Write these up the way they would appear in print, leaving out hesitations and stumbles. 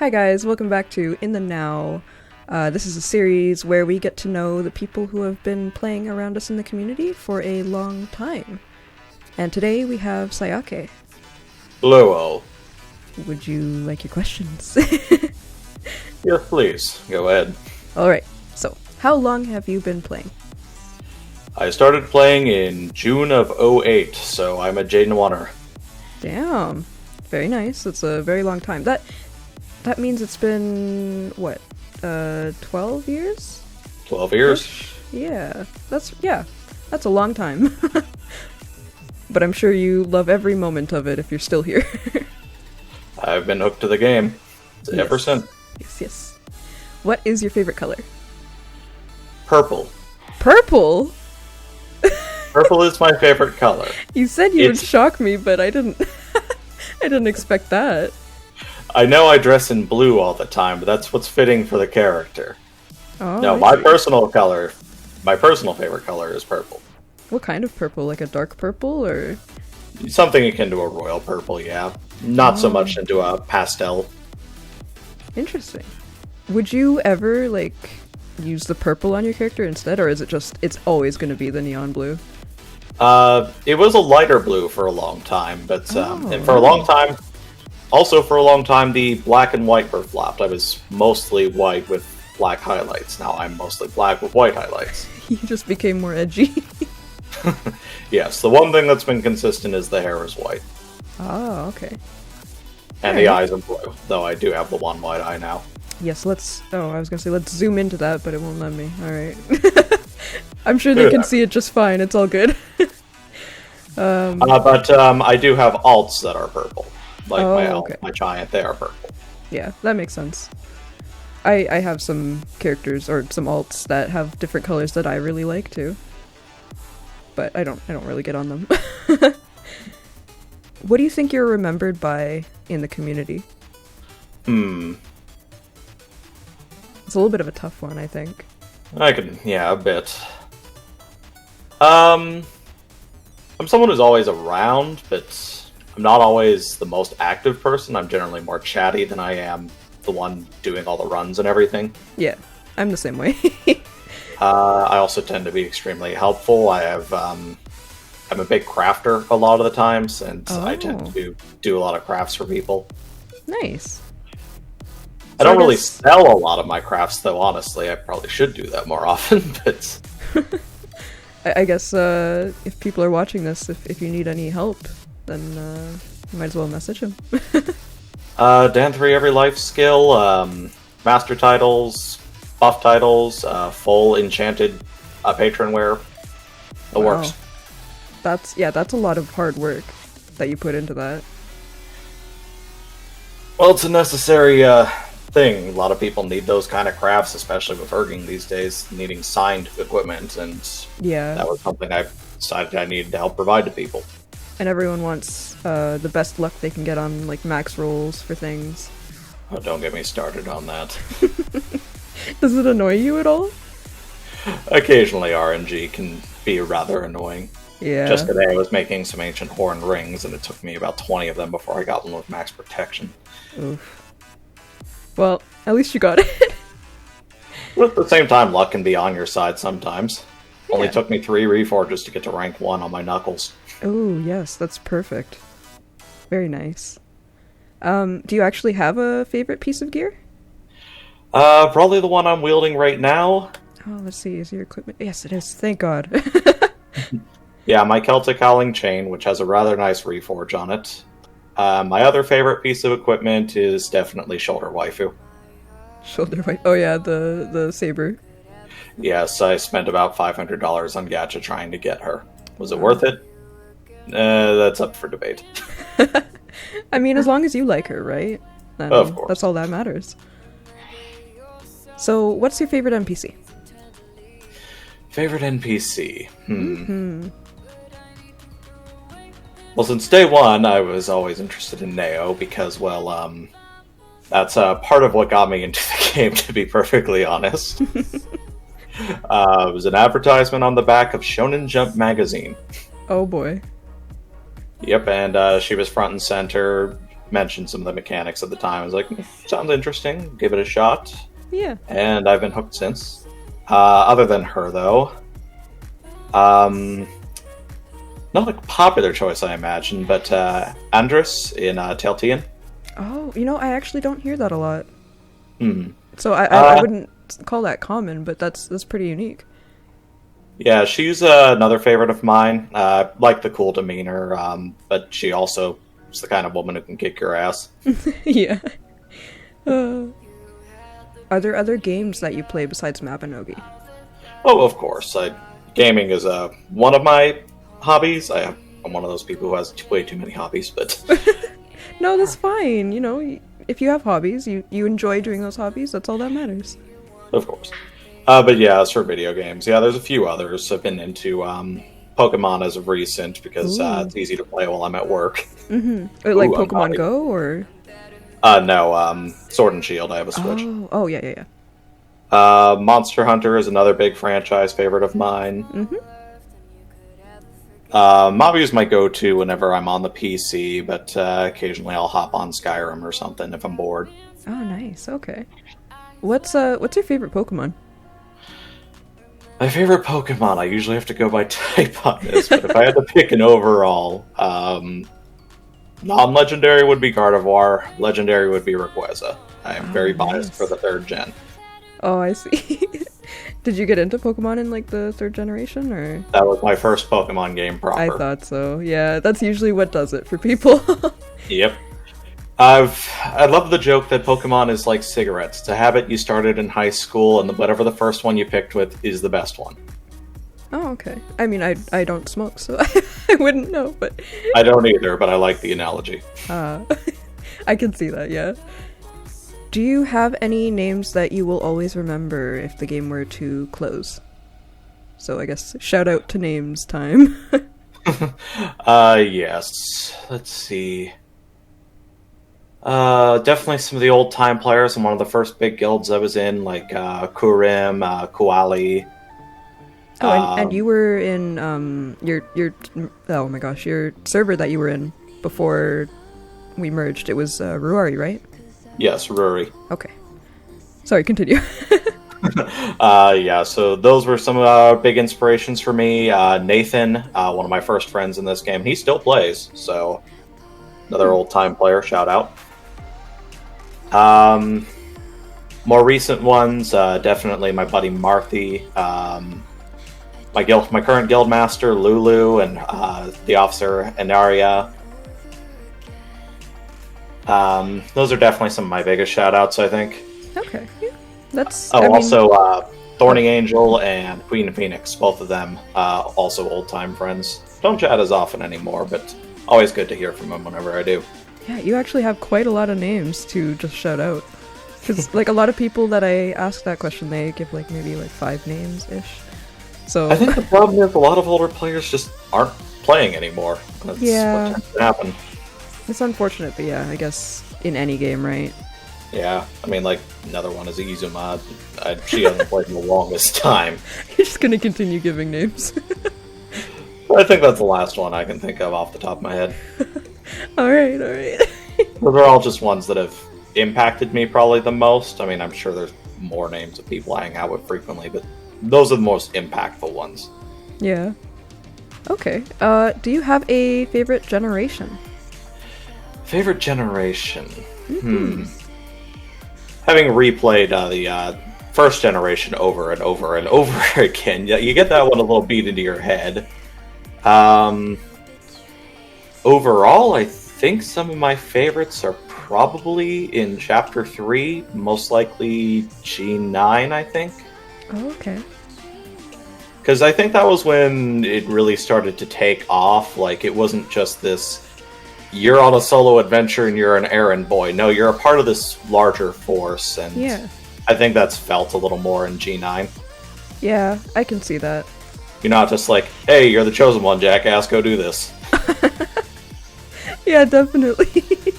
Hi guys, welcome back to In the Now. This is a series where we get to know the people who have been playing around us in the community for a long time. And today we have Saiake. Hello all. Would you like your questions? Yes, please. Go ahead. Alright, so how long have you been playing? I started playing in June of '08, so I'm a Jaden Wanner. Damn, very nice. That's a very long time. That means it's been, what, 12 years? 12 years. Yeah, that's a long time. But I'm sure you love every moment of it if you're still here. I've been hooked to the game ever since. Yes. What is your favorite color? Purple. Purple? Purple is my favorite color. You said you would shock me, but I didn't I didn't expect that. I know I dress in blue all the time, but that's what's fitting for the character. Oh, No, my personal favorite color is purple. What kind of purple? Like a dark purple, or? Something akin to a royal purple, yeah. Not so much into a pastel. Interesting. Would you ever, use the purple on your character instead, or is it just, it's always going to be the neon blue? It was a lighter blue for a long time, but and for a long time, the black and white were flopped. I was mostly white with black highlights. Now I'm mostly black with white highlights. You just became more edgy. Yes, the one thing that's been consistent is the hair is white. Oh, okay. And the eyes are blue, though I do have the one white eye now. Yes, I was gonna say, let's zoom into that, but it won't let me. Alright. I'm sure they can see it just fine, it's all good. But I do have alts that are purple. Okay. My giant, they are purple. Yeah, that makes sense. I have some characters, or some alts, that have different colors that I really like, too. But I don't really get on them. What do you think you're remembered by in the community? It's a little bit of a tough one, I think. A bit. I'm someone who's always around, but I'm not always the most active person. I'm generally more chatty than I am the one doing all the runs and everything. Yeah, I'm the same way. I also tend to be extremely helpful. I'm a big crafter a lot of the times, and I tend to do a lot of crafts for people. Nice. I don't really sell a lot of my crafts, though, honestly. I probably should do that more often, but... I guess if people are watching this, if you need any help, then you might as well message him. Dan 3 every life skill, master titles, buff titles, full enchanted patron wear. It works. That's a lot of hard work that you put into that. Well, it's a necessary thing. A lot of people need those kind of crafts, especially with erging these days, needing signed equipment, and that was something I decided I needed to help provide to people. And everyone wants the best luck they can get on max rolls for things. Oh, don't get me started on that. Does it annoy you at all? Occasionally RNG can be rather annoying. Yeah. Just today I was making some ancient horn rings, and it took me about 20 of them before I got one with max protection. Oof. Well, at least you got it. But at the same time, luck can be on your side sometimes. Yeah. Only took me 3 reforges to get to rank 1 on my knuckles. Oh, yes, that's perfect. Very nice. Do you actually have a favorite piece of gear? Probably the one I'm wielding right now. Oh, let's see, is your equipment? Yes, it is, thank God. Yeah, my Celtic Howling Chain, which has a rather nice reforge on it. My other favorite piece of equipment is definitely Shoulder Waifu. Shoulder Waifu? Oh yeah, the saber. Yes, I spent about $500 on gacha trying to get her. Was it worth it? That's up for debate. I mean, as long as you like her, right? Then of course. That's all that matters. So, what's your favorite NPC? Favorite NPC? Well, since day one, I was always interested in Neo because, that's part of what got me into the game, to be perfectly honest. It was an advertisement on the back of Shonen Jump magazine. Oh boy. Yep, and she was front and center mentioned some of the mechanics at the time. I was like, sounds interesting, give it a shot. Yeah. And I've been hooked since. Other than her, though, not a popular choice, I imagine, but Andrus in Taltian. Oh, I actually don't hear that a lot. Hmm. So I wouldn't call that common, but that's pretty unique. Yeah, she's another favorite of mine. Like the cool demeanor, but she also is the kind of woman who can kick your ass. Yeah. Are there other games that you play besides Mabinogi? Oh, of course. Gaming is one of my hobbies. I'm one of those people who has way too many hobbies, but... No, that's fine. If you have hobbies, you enjoy doing those hobbies, that's all that matters. Of course. But yeah, as for video games, there's a few others. I've been into Pokemon as of recent because it's easy to play while I'm at work. Mm-hmm. Like Pokemon Go, or? No, Sword and Shield. I have a Switch. Oh, yeah. Monster Hunter is another big franchise favorite of mine. Mm-hmm. Mabi is my go-to whenever I'm on the PC, but occasionally I'll hop on Skyrim or something if I'm bored. Oh, nice. Okay. What's your favorite Pokemon? My favorite Pokemon, I usually have to go by type on this, but if I had to pick an overall, non-legendary would be Gardevoir, legendary would be Rayquaza. I am very biased for the 3rd gen. Oh, I see. Did you get into Pokemon in, like, the 3rd generation, or? That was my first Pokemon game proper. I thought so. Yeah, that's usually what does it for people. Yep. I love the joke that Pokemon is like cigarettes. It's a habit you started in high school, and whatever the first one you picked with is the best one. Oh, okay. I mean, I don't smoke, so I wouldn't know, but... I don't either, but I like the analogy. I can see that, yeah. Do you have any names that you will always remember if the game were to close? So I guess shout out to names time. Yes. Let's see. Definitely some of the old time players and one of the first big guilds I was in, like Kurim, Kuali. Oh, and you were in your oh my gosh, your server that you were in before we merged. It was Ruari, right? Yes, Ruri. Okay. Sorry, continue. Yeah, so those were some big inspirations for me. Nathan, one of my first friends in this game, he still plays, so another old time player, shout out. More recent ones, definitely my buddy Marthy, my current guild master Lulu, and the officer Enaria. Those are definitely some of my biggest shout outs, I think. Okay, yeah. That's... also Thorny Angel and Queen Phoenix, both of them also old time friends. Don't chat as often anymore, but always good to hear from them whenever I do. Yeah, you actually have quite a lot of names to just shout out. Because, like, a lot of people that I ask that question, they give, like, maybe, like, 5 names-ish. So... I think the problem is a lot of older players just aren't playing anymore. That's what tends to happen. It's unfortunate, but yeah, I guess in any game, right? Yeah, I mean, like, another one is Izuma. She hasn't played in the longest time. You're just gonna continue giving names. I think that's the last one I can think of off the top of my head. Alright. Those are all just ones that have impacted me probably the most. I mean, I'm sure there's more names of people I hang out with frequently, but those are the most impactful ones. Yeah. Okay. Do you have a favorite generation? Favorite generation? Having replayed the first generation over and over and over again, you get that one a little beat into your head. Overall, I think some of my favorites are probably in Chapter 3, most likely G9, I think. Oh, okay. Because I think that was when it really started to take off. Like, it wasn't just this, you're on a solo adventure and you're an errand boy. No, you're a part of this larger force, and yeah. I think that's felt a little more in G9. Yeah, I can see that. You're not just like, hey, you're the chosen one, jackass, go do this. Yeah, definitely.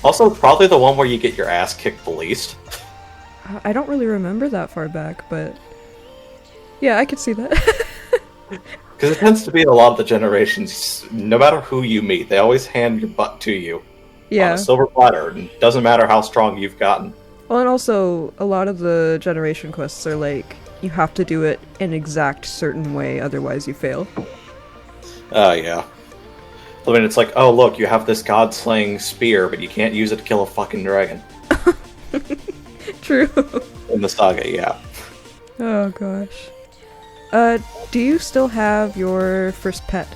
Also, probably the one where you get your ass kicked the least. I don't really remember that far back, but yeah, I could see that. Because it tends to be in a lot of the generations, no matter who you meet, they always hand your butt to you. on a silver platter, and it doesn't matter how strong you've gotten. Well, and also, a lot of the generation quests are like, you have to do it an exact certain way, otherwise you fail. Yeah. I mean, it's like, oh, look, you have this god-slaying spear, but you can't use it to kill a fucking dragon. True. In the saga, yeah. Oh, gosh. Do you still have your first pet?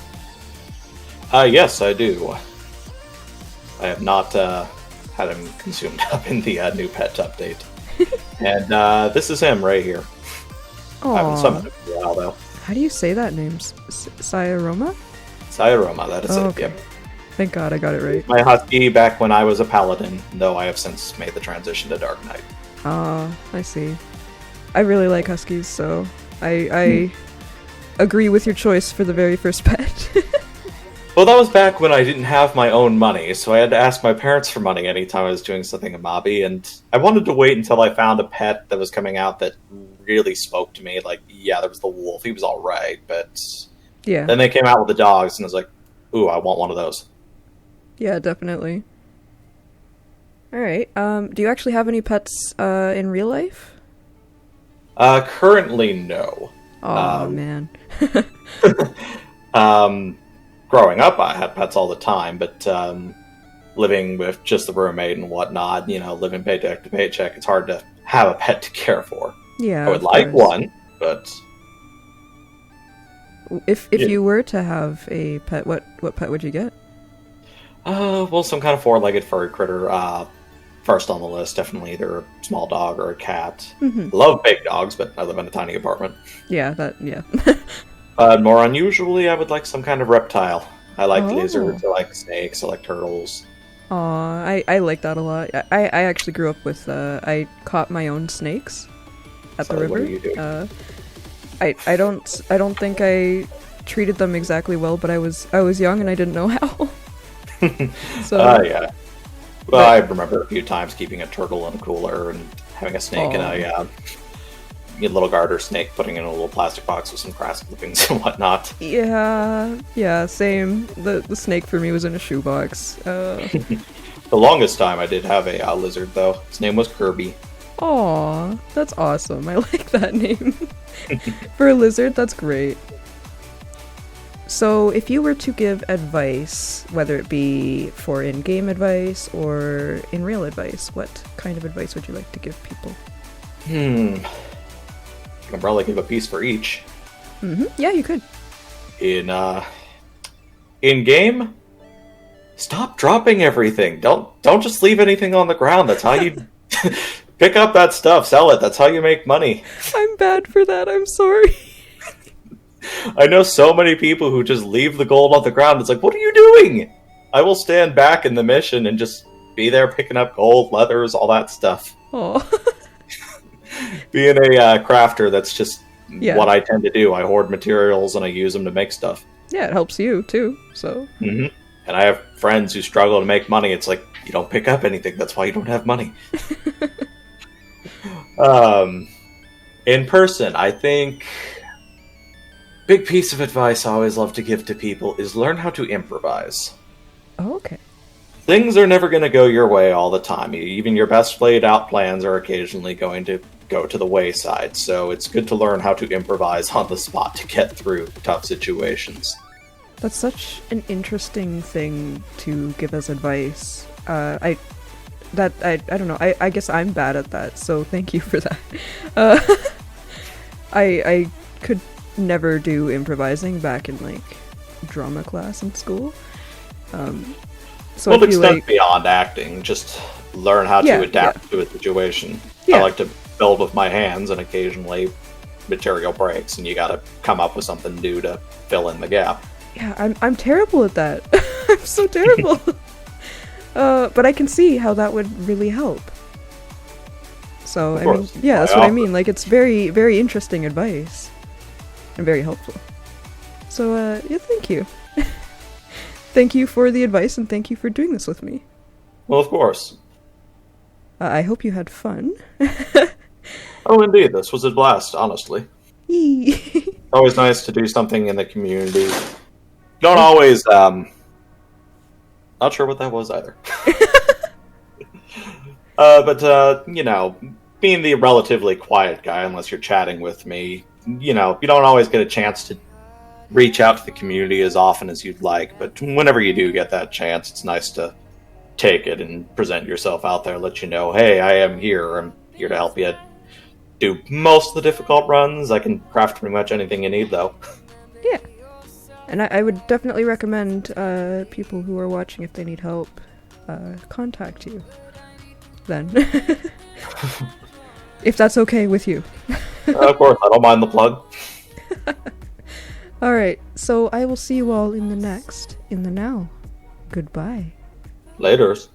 Yes, I do. I have not had him consumed up in the new pet update. And this is him right here. Aww. I haven't summoned him for a while, though. How do you say that name? Sayaroma? Sayaroma, that is it, okay. yep. Thank God I got it right. My husky back when I was a paladin, though I have since made the transition to Dark Knight. I see. I really like huskies, so I agree with your choice for the very first pet. Well, that was back when I didn't have my own money, so I had to ask my parents for money anytime I was doing something in Mabi, and I wanted to wait until I found a pet that was coming out that really spoke to me. Like, yeah, there was the wolf, he was alright, but yeah. Then they came out with the dogs, and I was like, ooh, I want one of those. Yeah, definitely. Alright, do you actually have any pets in real life? Currently, no. Oh, man. Growing up, I had pets all the time, but living with just the roommate and whatnot, living paycheck to paycheck, it's hard to have a pet to care for. Yeah, I would like one, but... If you were to have a pet, what pet would you get? Well, some kind of four-legged furry critter. First on the list, definitely either a small dog or a cat. Mm-hmm. Love big dogs, but I live in a tiny apartment. Yeah. More unusually, I would like some kind of reptile. I like lizards, I like snakes, I like turtles. Aw, I like that a lot. I actually grew up with, I caught my own snakes at the river. What do you do? I don't think I treated them exactly well, but I was young and I didn't know how. So yeah. Well, I remember a few times keeping a turtle in a cooler and having a snake in a little garter snake, putting it in a little plastic box with some grass clippings and whatnot. Yeah, same. The snake for me was in a shoebox. The longest time I did have a lizard, though. His name was Kirby. Aw, that's awesome. I like that name. For a lizard, that's great. So, if you were to give advice, whether it be for in-game advice or in real advice, what kind of advice would you like to give people? I can probably give a piece for each. Yeah, you could. In game, stop dropping everything. Don't just leave anything on the ground. That's how you pick up that stuff, sell it. That's how you make money. I'm bad for that. I'm sorry. I know so many people who just leave the gold on the ground. It's like, what are you doing? I will stand back in the mission and just be there picking up gold, leathers, all that stuff. Oh. Being a crafter, that's just what I tend to do. I hoard materials and I use them to make stuff. Yeah, it helps you too, so. And I have friends who struggle to make money. It's like, you don't pick up anything. That's why you don't have money. In person, I think... big piece of advice I always love to give to people is learn how to improvise. Oh, okay. Things are never going to go your way all the time. Even your best laid out plans are occasionally going to go to the wayside, so it's good to learn how to improvise on the spot to get through tough situations. That's such an interesting thing to give as advice. I don't know. I guess I'm bad at that, so thank you for that. I could never do improvising back in like drama class in school. So well, extend beyond acting. Just learn how to adapt to a situation. I like to build with my hands, and occasionally material breaks, and you got to come up with something new to fill in the gap. Yeah, I'm terrible at that. I'm so terrible. But I can see how that would really help. So I mean, yeah, that's what I mean. Like, it's very, very interesting advice. And very helpful. So, yeah, thank you. Thank you for the advice, and thank you for doing this with me. Well, of course. I hope you had fun. Oh, indeed. This was a blast, honestly. Always nice to do something in the community. Don't always Not sure what that was either. You know, being the relatively quiet guy, unless you're chatting with me, you know, you don't always get a chance to reach out to the community as often as you'd like. But whenever you do get that chance, it's nice to take it and present yourself out there, let you know, hey, I am here. I'm here to help you do most of the difficult runs. I can craft pretty much anything you need, though. Yeah. And I would definitely recommend people who are watching, if they need help, contact you then. If that's okay with you. Of course, I don't mind the plug. Alright, so I will see you all in the now. Goodbye. Laters.